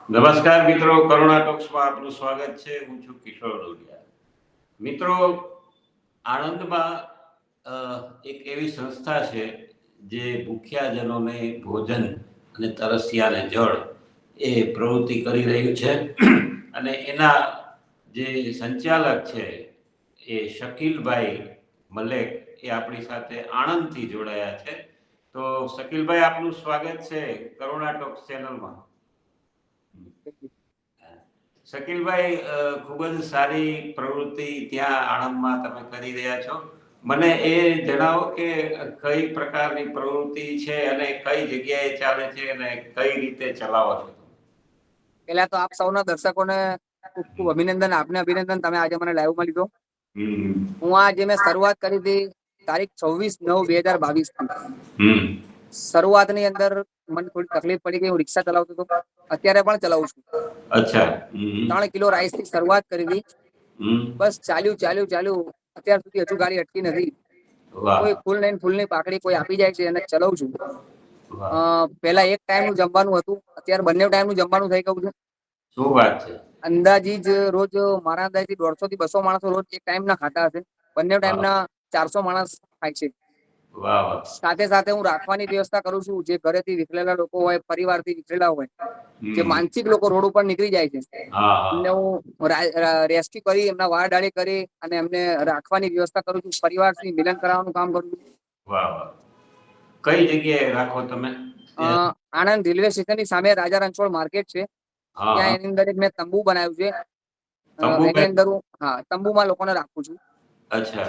નમસ્કાર મિત્રો, કરુણા ટોક્સમાં આપનું સ્વાગત છે. હું છું કિશોર ડોડિયા. મિત્રો, આણંદમાં એક એવી સંસ્થા છે જે ભૂખ્યાજનોને ભોજન અને તરસ્યાને જળ એ પ્રવૃત્તિ કરી રહ્યું છે. અને એના જે સંચાલક છે એ શકીલભાઈ મલેક એ આપણી સાથે આણંદથી જોડાયા છે. તો શકીલભાઈ, આપનું સ્વાગત છે કરુણા ટોક્સ ચેનલમાં. શકીલભાઈ, ખૂબ જ સારી પ્રવૃત્તિ ત્યાં આણંદમાં તમે કરી રહ્યા છો. મને એ જણાવો કે કઈ પ્રકારની પ્રવૃત્તિ છે અને કઈ જગ્યાએ ચાલે છે અને કઈ રીતે ચલાવો છો? પહેલા તો આપ સૌના દર્શકોને ખૂબ ખૂબ અભિનંદન. આપને અભિનંદન, તમે આજે મને લાઈવમાં લીધો. હું આજે મેં શરૂઆત કરી હતી તારીખ 26/9/2022 થી. શરૂઆતની અંદર મને થોડી તકલીફ પડી ગઈ. હું રિક્ષા ચલાવતો હતો, અત્યારે પણ ચલાવું છું. અચ્છા. 3 કિલો રાઈસ થી શરૂઆત કરી હતી. બસ ચાલ્યું. અત્યાર સુધી હજુ ગાડી અટકી નથી. કોઈ ફૂલની પાકડી કોઈ આપી જાય છે અને ચલાવું છું. પહેલા એક ટાઈમ નું જમવાનું હતું, અત્યારે બંને ટાઈમ નું જમવાનું થઈ ગયું છે. શું વાત છે? અંદાજી જ રોજ મારા અંદાજથી 150 થી 200 માણસો રોજ એક ટાઈમ ના ખાતા હશે. બંને ટાઈમ ના 400 માણસ ખાય છે. સાથે સાથે હું રાખવાની વ્યવસ્થા કરું છું. જે ઘરેથી વિખરેલા લોકો હોય, પરિવારથી વિખરેલા હોય, જે માનસિક લોકો રોડ ઉપર નીકળી જાય છે, એમને હું રેસ્ક્યુ કરી, એમના વારડાળી કરી અને એમને રાખવાની વ્યવસ્થા કરું છું. પરિવારથી મિલન કરાવવાનું કામ કરું છું. વાહ વાહ. કઈ જગ્યાએ રાખો તમે? આણંદ રેલવે સ્ટેશનની સામે રાજા રણછોડ માર્કેટ છે, ત્યાં એની અંદર એક મેં તંબુ બનાવ્યું છે. એની અંદર હું તંબુમાં લોકોને રાખું છું. અચ્છા.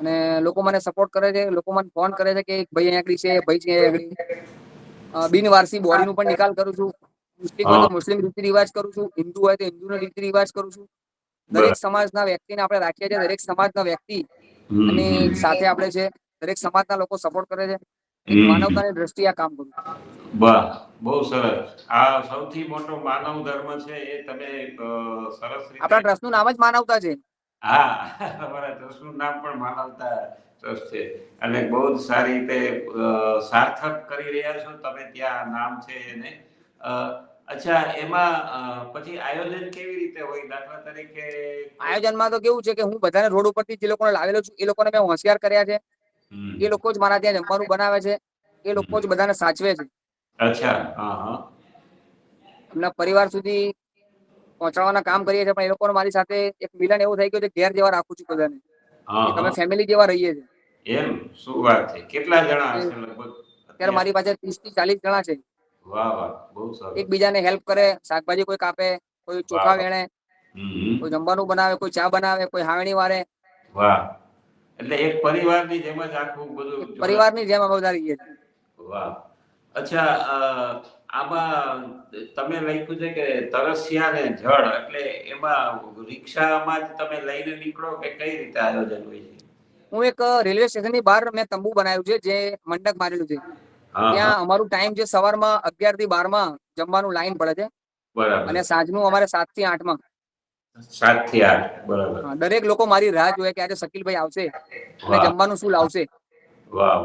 અને લોકો મને સપોર્ટ કરે છે. લોકો મને ફોન કરે છે કે ભાઈ અહીંયા આગળ છે, ભાઈ છે અહીંયા આગળ. બિનવારસી બોડીનું પણ નિકાલ કરું છું. મુસ્લિમ હોય તો મુસ્લિમ રીતિ રિવાજ કરું છું, હિન્દુ હોય તો હિન્દુનો રીતિ રિવાજ કરું છું. દરેક સમાજના વ્યક્તિને આપણે રાખીએ છીએ. દરેક સમાજના વ્યક્તિ અને સાથે આપણે છે. દરેક સમાજના લોકો સપોર્ટ કરે છે. એક માનવતાની દ્રષ્ટિએ આ કામ કરું. વાહ, બહુ સરસ. આ સૌથી મોટો માનવ ધર્મ છે એ તમે સરસ રીતે. આપણા ટ્રસ્ટનું નામ જ માનવતા છે. હા, તમારા ટ્રસ્ટનું નામ પણ માનવતા ટ્રસ્ટ છે અને બહુ જ સારી રીતે સાર્થક કરી રહ્યા છો તમે ત્યાં નામ છે એને. અચ્છા, એમાં પછી આયોજન કેવી રીતે હોય? દાખલા તરીકે આયોજનમાં તો કેવું છે કે હું બધાને રોડ ઉપરથી જે લોકોને લાવેલો છું એ લોકોને મેં હોશિયાર કર્યા છે. એ લોકો જ મારા ત્યાં જમવાનું બનાવે છે. એ લોકો જ બધાને સાચવે છે. અચ્છા. એમના પરિવાર સુધી પહોંચાડવાના કામ કરીએ છીએ. પણ એ લોકો મારી સાથે એક મિલન એવું થઈ ગયું છે, ઘેર જેવા રાખું છું બધાને, કે તમે ફેમિલી જેવા રહીએ છીએ. એમ? શું વાત છે. કેટલા જણા હશે લગભગ અત્યારે મારી પાસે 30 થી 40 જણા છે. વાહ, બહુ સરસ. એકબીજાને હેલ્પ કરે. શાકભાજી કોઈ કાપે, કોઈ ચોખા વેણે, કોઈ જમવાનું બનાવે, કોઈ ચા બનાવે, કોઈ હાવણી વારે. વાહ, એટલે એક પરિવારની જેમ જ આખું બધું એક જોડાય. પરિવારની જેમ અમે બધા રહીએ છીએ. વાહ. અચ્છા, આમાં તમે લખ્યું છે કે તરસ્યાને જળ, એટલે એમાં રિક્ષામાં જ તમે લઈને નીકળો કે કઈ રીતે આયોજન હોય છે? હું એક રેલવે સ્ટેશનની બહાર મેં તંબુ બનાવ્યું છે, જે મંડપ મારેલું છે. ત્યાં અમારું ટાઈમ છે સવારમાં 11 થી 12 જમવાનું લાઈન પડે છે. અને સાંજનું અમારે 7 થી 8. 7 થી 8, બરાબર. દરેક લોકો મારી રાહ જોવે કે આજે શકીલભાઈ આવશે અને જમવાનું શું લાવશે. વાહ.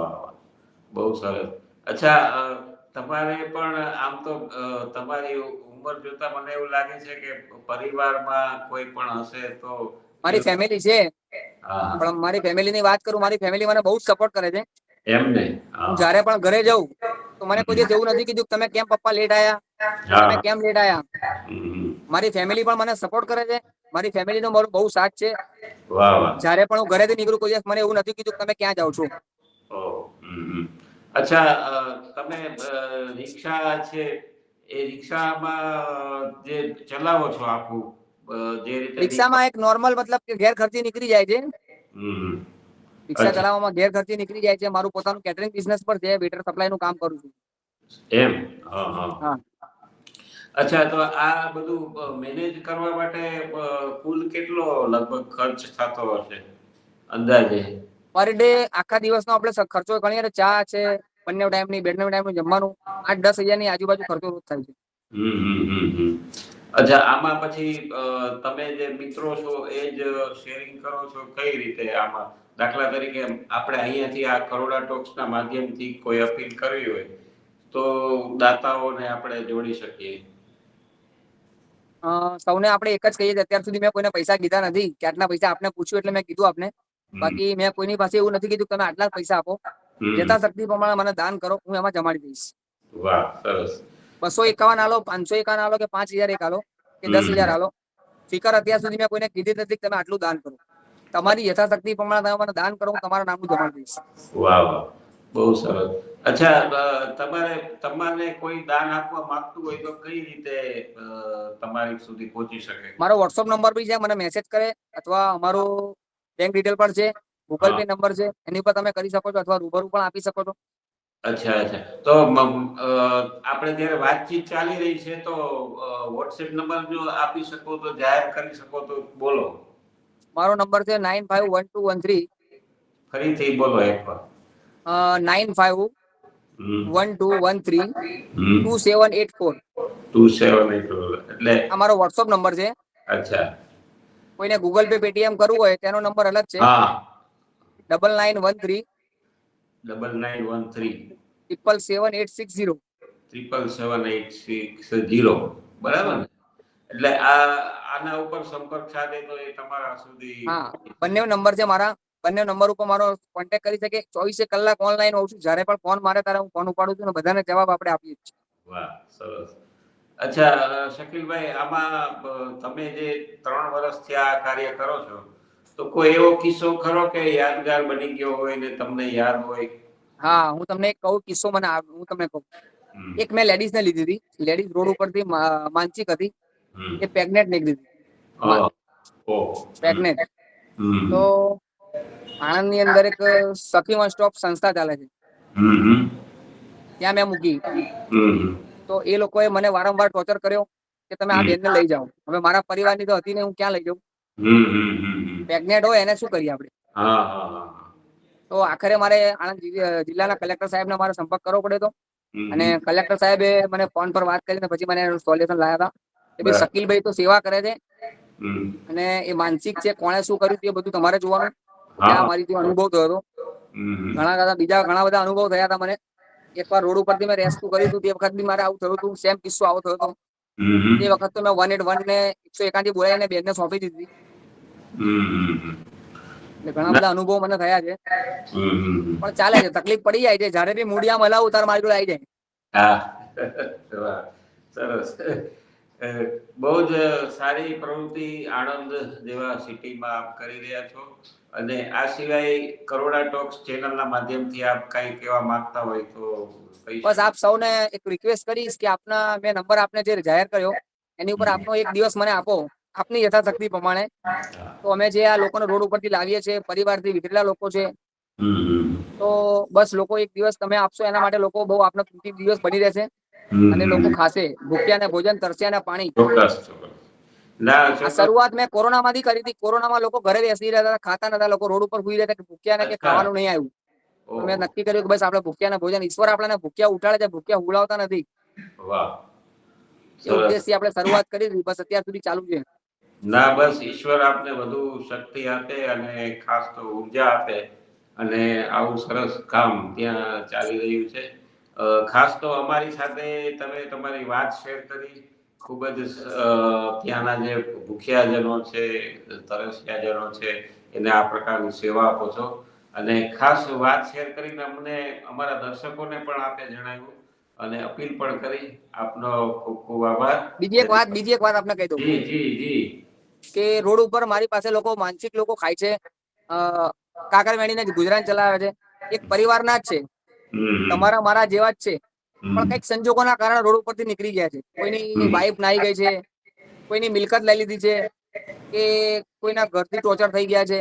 બહુ સરસ. અચ્છા, તમારે પણ આમ તો તમારી ઉંમર જોતા મને એવું લાગે છે કે પરિવારમાં કોઈ પણ હશે તો મારી ફેમિલી છે, પણ મારી ફેમિલીની વાત કરું, મારી ફેમિલી મને બહુ જ સપોર્ટ કરે છે. હું જયારે પણ ઘરે જઉં તો મને કોઈ દિવસ એવું નથી કીધું તમે કેમ પપ્પા લેટ આયા, તમે કેમ લેટ આયા. મારી ફેમિલી પણ મને સપોર્ટ કરે છે. મારી ફેમિલીનો મારો બહુ સાથ છે. જયારે પણ હું ઘરેથી નીકળું કોઈ દિવસ મને એવું નથી કીધું તમે ક્યાં જાવ છો. અચ્છા, તમે રિક્ષા છે એ રિક્ષામાં જે ચલાવો છો આખું જે રીતે રિક્ષામાં એક નોર્મલ મતલબ કે ઘેર ખર્ચી નીકળી જાય છે. રિક્ષા ચલાવવામાં ઘેર ખર્ચી નીકળી જાય છે. મારું પોતાનું કેટરિંગ બિઝનેસ પર છે. વેટર સપ્લાયનું કામ કરું છું. એમ? અચ્છા, તો આ બધું મેનેજ કરવા માટે કુલ કેટલો લગભગ ખર્ચ થતો હશે અંદાજે? પર ડે આખા દિવસનો આપણે ખર્ચો ગણીએ તો ચા છે, બંને ટાઈમની, બે ટાઈમનું જમવાનું, 8-10 હજારની આજુબાજુ ખર્ચો રોજ થાય છે. અચ્છા, આમાં પછી તમે જે મિત્રો છો એ જ શેરિંગ કરો છો કઈ રીતે આમાં? દાખલા તરીકે આપણે અહીંયાથી આ કરુણા ટોક્સના માધ્યમથી કોઈ અપીલ કરવી હોય તો દાતાઓને આપણે જોડી શકીએ. સૌને આપણે એક જ કહીએ છીએ, અત્યાર સુધી મેં કોઈને પૈસા કીધા નથી કે આટલા પૈસા આપને પૂછ્યું એટલે મેં કીધું આપને. બાકી મેં કોઈની પાસે એવું નથી કીધું તમે આટલા જ પૈસા આપો. યથાશક્તિ પ્રમાણે મને દાન કરો, હું એમાં જમાડી દઈશ. વાહ, સરસ. 251 આલો, 551 આલો કે 5001 આલો કે 10,000 આલો, ફિકર અત્યાર સુધી મેં કોઈને કીધી નથી કે તમે આટલું દાન કરો. તમારી યથાશક્તિ પ્રમાણે તમે મને દાન કરો, હું તમારા નામનું જમાડી દઈશ. વાહ વાહ, બહુ સરસ. અચ્છા, તમારે કોઈ દાન આપવા માંગતું હોય તો કઈ રીતે તમારી સુધી પહોંચી શકે? મારો વોટ્સઅપ નંબર બી છે, મને મેસેજ કરે અથવા અમારો બેંક ડિટેલ પણ છે, ગૂગલ પે નંબર છે, એની પર તમે કરી શકો છો અથવા રૂબરૂ પણ આપી શકો છો. અચ્છા અચ્છા, તો આપણે જ્યારે વાતચીત ચાલી રહી છે તો વોટ્સએપ નંબર જો આપી શકો તો, જાહેર કરી શકો તો બોલો. મારો નંબર છે 951213 ફરીથી બોલો એકવાર. 9512132784. 2784 એટલે આ મારો વોટ્સઅપ નંબર છે. અચ્છા. કોઈને ગૂગલ પે પેટીએમ કરવું હોય તેનો નંબર અલગ છે. હા. 9913 9913 77860. 77860, બરાબર ને? એટલે આના ઉપર સંપર્ક સાધે તો એ તમારા સુધી. હા, બંને નંબર છે મારા. બંને નંબર ઉપર મારો કોન્ટેક્ટ કરી શકે. 24 કલાક ઓનલાઈન હોઉં છું. જ્યારે પણ ફોન મારે ત્યારે હું ફોન ઉપાડું છું અને બધાને જવાબ આપણે આપીએ છીએ. વાહ, સરસ. અચ્છા શકીલભાઈ, આમાં તમે જે 3 વર્ષથી આ કાર્ય કરો છો, તો કોઈ એવો કિસ્સો ખરો કે યાદગાર બની ગયો હોય ને તમને યાદ હોય? હા, હું તમને એક કહું કિસ્સો. હું તમને કહું. એક મેં લેડીઝ ને લીધી હતી. લેડીઝ રોડ ઉપરથી માનસિક હતી, એ પ્રેગ્નેન્ટ નીકળી હતી. પ્રેગ્નેન્ટ. તો આણંદની અંદર એક સખી વન સ્ટોપ સંસ્થા ચાલે છે, ત્યાં મેં મૂકી. તો એ લોકોએ મને વારંવાર ટોર્ચર કર્યો કે તમે આ બેનને લઈ જાઓ. હવે મારા પરિવારની તો હતી ને, હું ક્યાં લઈ જાઉં? પ્રેગ્નેન્ટ હોય એને શું કરીએ આપણે? તો આખરે મારે આણંદ જિલ્લાના કલેક્ટર સાહેબને મારે સંપર્ક કરવો પડ્યો હતો. અને કલેક્ટર સાહેબે મને ફોન પર વાત કરીને પછી મને સોલ્યુશન લાવ્યા હતા કે ભાઈ શકીલભાઈ તો સેવા કરે છે અને એ માનસિક છે, કોણે શું કર્યું એ બધું તમારે જોવાનું. ત્યાં મારી જે અનુભવ થયો હતો, બીજા ઘણા બધા અનુભવ થયા હતા મને. એકવાર રોડ ઉપરથી મેં રેસ્ક્યુ કર્યું હતું, તે વખત બી મારે આવું થયું હતું. સેમ કિસ્સો આવો થયો હતો. તે વખત તો મેં 181 ને 151 બોલાવીને બેનને સોંપી દીધી. એટલે ઘણા બધા અનુભવ મને થયા છે. પણ ચાલે છે, તકલીફ પડી જાય છે. જયારે બી મૂડિયા મલાવું તાર મારી જોડે આવી જાય. હા, સરસ. બહુ જ સારી પ્રવૃત્તિ આણંદ જેવા સિટીમાં આપ કરી રહ્યા છો. અને આ સિવાય કરુણા ટોક્સ ચેનલના માધ્યમથી આપ કંઈ કહેવા માંગતા હોય તો બસ આપ સૌને એક રિક્વેસ્ટ કરીશ કે આપના મેં નંબર આપને જે જાહેર કર્યો એની ઉપર આપનો એક દિવસ મને આપો, આપની યથાશક્તિ પ્રમાણે. તો અમે જે આ લોકોને રોડ ઉપરથી લાવીએ છીએ, પરિવારથી વિખરેલા લોકો છે, તો બસ લોકો એક દિવસ તમે આપશો એના માટે લોકો બહુ આપનો કિંમતી દિવસ બની રહેશે અને લોકો ખાશે. ભૂખ્યા ને ભોજન, તરસ્યા ને પાણી. આ શરૂઆત મેં કોરોનામાંથી કરી હતી. કોરોનામાં લોકો ઘરે બેસી રહ્યા હતા, ખાતા નતા, લોકો રોડ ઉપર સુઈ રહ્યા હતા, ભૂખ્યા ને કે ખાવાનું નહીં આવ્યું. મેં નક્કી કર્યું કે બસ આપણે ભૂખ્યા ને ભોજન, ઈશ્વર આપણને ભૂખ્યા ઉઠાડે છે, ભૂખ્યા હુલાવતા નથી. એ ઉદ્દેશથી આપણે શરૂઆત કરી હતી, બસ અત્યાર સુધી ચાલુ છે. ના, બસ ઈશ્વર આપને વધુ શક્તિ આપે અને ખાસ તો ઉર્જા આપે અને આવું સરસ કામ ત્યાં ચાલી રહ્યું છે. ખાસ તો અમારી સાથે તમે તમારી વાત શેર કરી. ખૂબ જ ત્યાંના જે ભૂખ્યાજનો છે, તરસ્યાજનો છે, એને આ પ્રકારની સેવા આપો છો. અને ખાસ વાત શેર કરીને અમને, અમારા દર્શકોને પણ આપે જણાવ્યું અને અપીલ પણ કરી. આપનો ખૂબ ખૂબ આભાર. બીજી એક વાત આપને કહી દઉં જી જી જી. કે રોડ ઉપર મારી પાસે લોકો, માનસિક લોકો ખાય છે, કાકર વેણીને ગુજરાન ચલાવે છે, એક પરિવારના જ છે, તમારા મારા જેવા જ છે, પણ કઈક સંજોગોના કારણે રોડ ઉપરથી નીકળી ગયા છે. કોઈની વાઈફ નાઈ ગઈ છે, કોઈની મિલકત લઈ લીધી છે, કે કોઈના ઘરથી ટોર્ચર થઈ ગયા છે.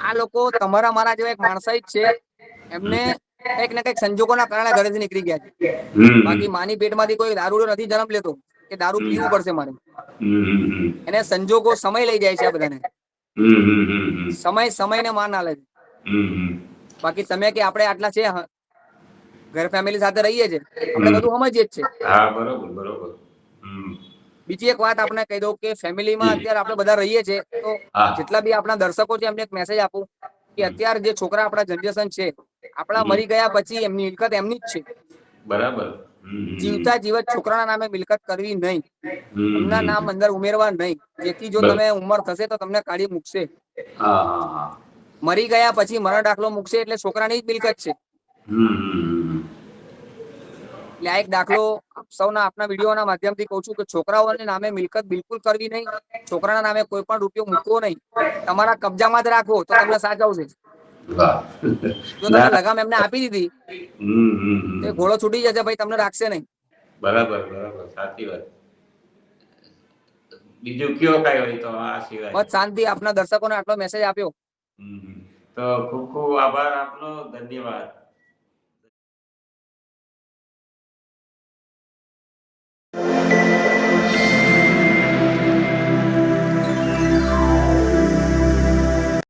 આ લોકો તમારા મારા જેવા એક માણસાઈ જ છે. એમને કંઈક ને કંઈક સંજોગોના કારણે ઘરેથી નીકળી ગયા છે. બાકી માની પેટમાંથી કોઈ દારૂડો નથી જન્મ લેતો કે દારૂ પીવું પડશે મારે. એને સંજોગો, સમય લઈ જાય છે આ બધાને. સમયને માન ના લે છે. બાકી તમે કે આપણે આટલા છે, ઘર ફેમિલી સાથે રહીએ છીએ, આપણે બધું સમજીએ જ છે. હા, બરોબર બરોબર. બીજી એક વાત આપણે કહી દઉં કે ફેમિલીમાં અત્યારે આપણે બધા રહીએ છીએ, તો જેટલા બી આપણા દર્શકો છે એમને એક મેસેજ આપું કે અત્યારે જે છોકરા આપણા જનરેશન છે, આપણા મરી ગયા પછી એમની મિલકત એમની જ છે. બરાબર. જીવતા જીવત છોકરાના નામે મિલકત કરવી નહીં, એમના હમ. નામ અંદર ઉમેરવા નહીં, જેથી જો બરાબર. તમે ઉંમર થશે તો તમને કાઢી મૂકશે. હા હા હા. મરી ગયા પછી મરણ દાખલો મૂકશે એટલે છોકરાની જ મિલકત છે. હમ. એટલે આ એક દાખલો સૌના આપના વિડીયોના માધ્યમથી કહું છું કે છોકરાઓને નામે મિલકત બિલકુલ કરવી નહીં, છોકરાના નામે કોઈ પણ રૂપિયો મૂકવો નહીં, તમારા કબજામાં જ રાખવો તો તમને સાચવશે. વાહ. જો તમે લગામ એમને આપી દીધી તો હમ. ઘોડો છૂટી જશે ભાઈ, તમને રાખશે નહીં. બરાબર બરાબર, સાચી વાત. બીજું કયો કઈ હોય તો આ સિવાય? બસ શાંતિ. આપના દર્શકોને આટલો મેસેજ આપ્યો. તો ખૂબ ખૂબ આભાર આપનો, ધન્યવાદ.